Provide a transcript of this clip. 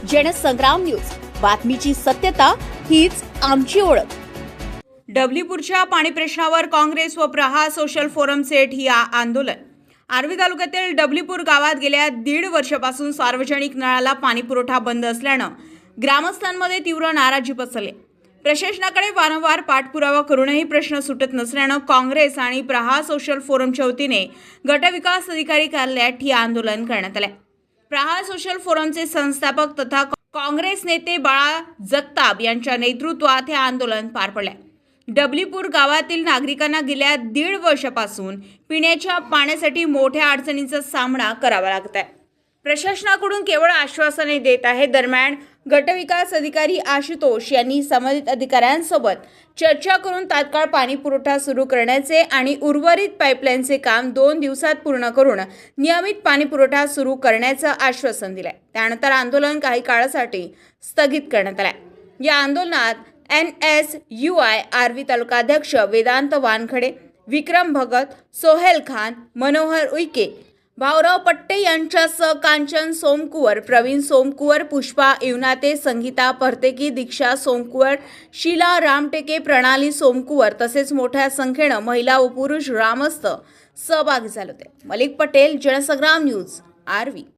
Jansangram news, बातमीची सत्यता हीच आमची ओळख. डबलीपूरच्या पाणी प्रश्नावर काँग्रेस व प्रहार सोशल फोरमचे ठिय्या आंदोलन. आर्वी तालुक्यातील डबलीपूर गावात गेल्या 1.5 वर्षापासून सार्वजनिक नळाला पाणी पुरवठा बंद असल्यानं ग्रामस्थांमध्ये तीव्र नाराजी पसरली. प्रशासनाकडे वारंवार पाठपुरावा करूनही प्रश्न सुटत नसल्यानं काँग्रेस आणि प्रहार सोशल फोरमच्या वतीने गटविकास अधिकारी कार्यालयात ठिय्या आंदोलन करण्यात आले. प्रहार सोशल फोरमचे संस्थापक तथा काँग्रेस नेते बाळा जगताप यांच्या नेतृत्वात हे आंदोलन पार पडले. डबलीपूर गावातील नागरिकांना गेल्या 1.5 वर्षापासून पिण्याच्या पाण्यासाठी मोठ्या अडचणींचा सामना करावा लागत आहे. प्रशासनाकडून केवळ आश्वासने देत आहे. दरम्यान गटविकास अधिकारी आशुतोष यांनी संबंधित अधिकाऱ्यांसोबत चर्चा करून तात्काळ पाणी पुरवठा सुरू करण्याचे आणि उर्वरित पाईपलाईनचे काम 2 दिवसात पूर्ण करून नियमित पाणी पुरवठा सुरू करण्याचं आश्वासन दिलंय. त्यानंतर आंदोलन काही काळासाठी स्थगित करण्यात आलंय. या आंदोलनात NSUI आर्वी तालुकाध्यक्ष वेदांत वानखडे, विक्रम भगत, सोहेल खान, मनोहर उईके, भाऊराव पट्टे यांच्यासह कांचन सोमकुवर, प्रवीण सोमकुवर, पुष्पा इवनाते, संगीता परतेकी, दीक्षा सोमकुवर, शीला रामटेके, प्रणाली सोमकुवर तसेच मोठ्या संख्येनं महिला व पुरुष ग्रामस्थ सहभागी झाले होते. मलिक पटेल, जनसंग्राम न्यूज, आर्वी.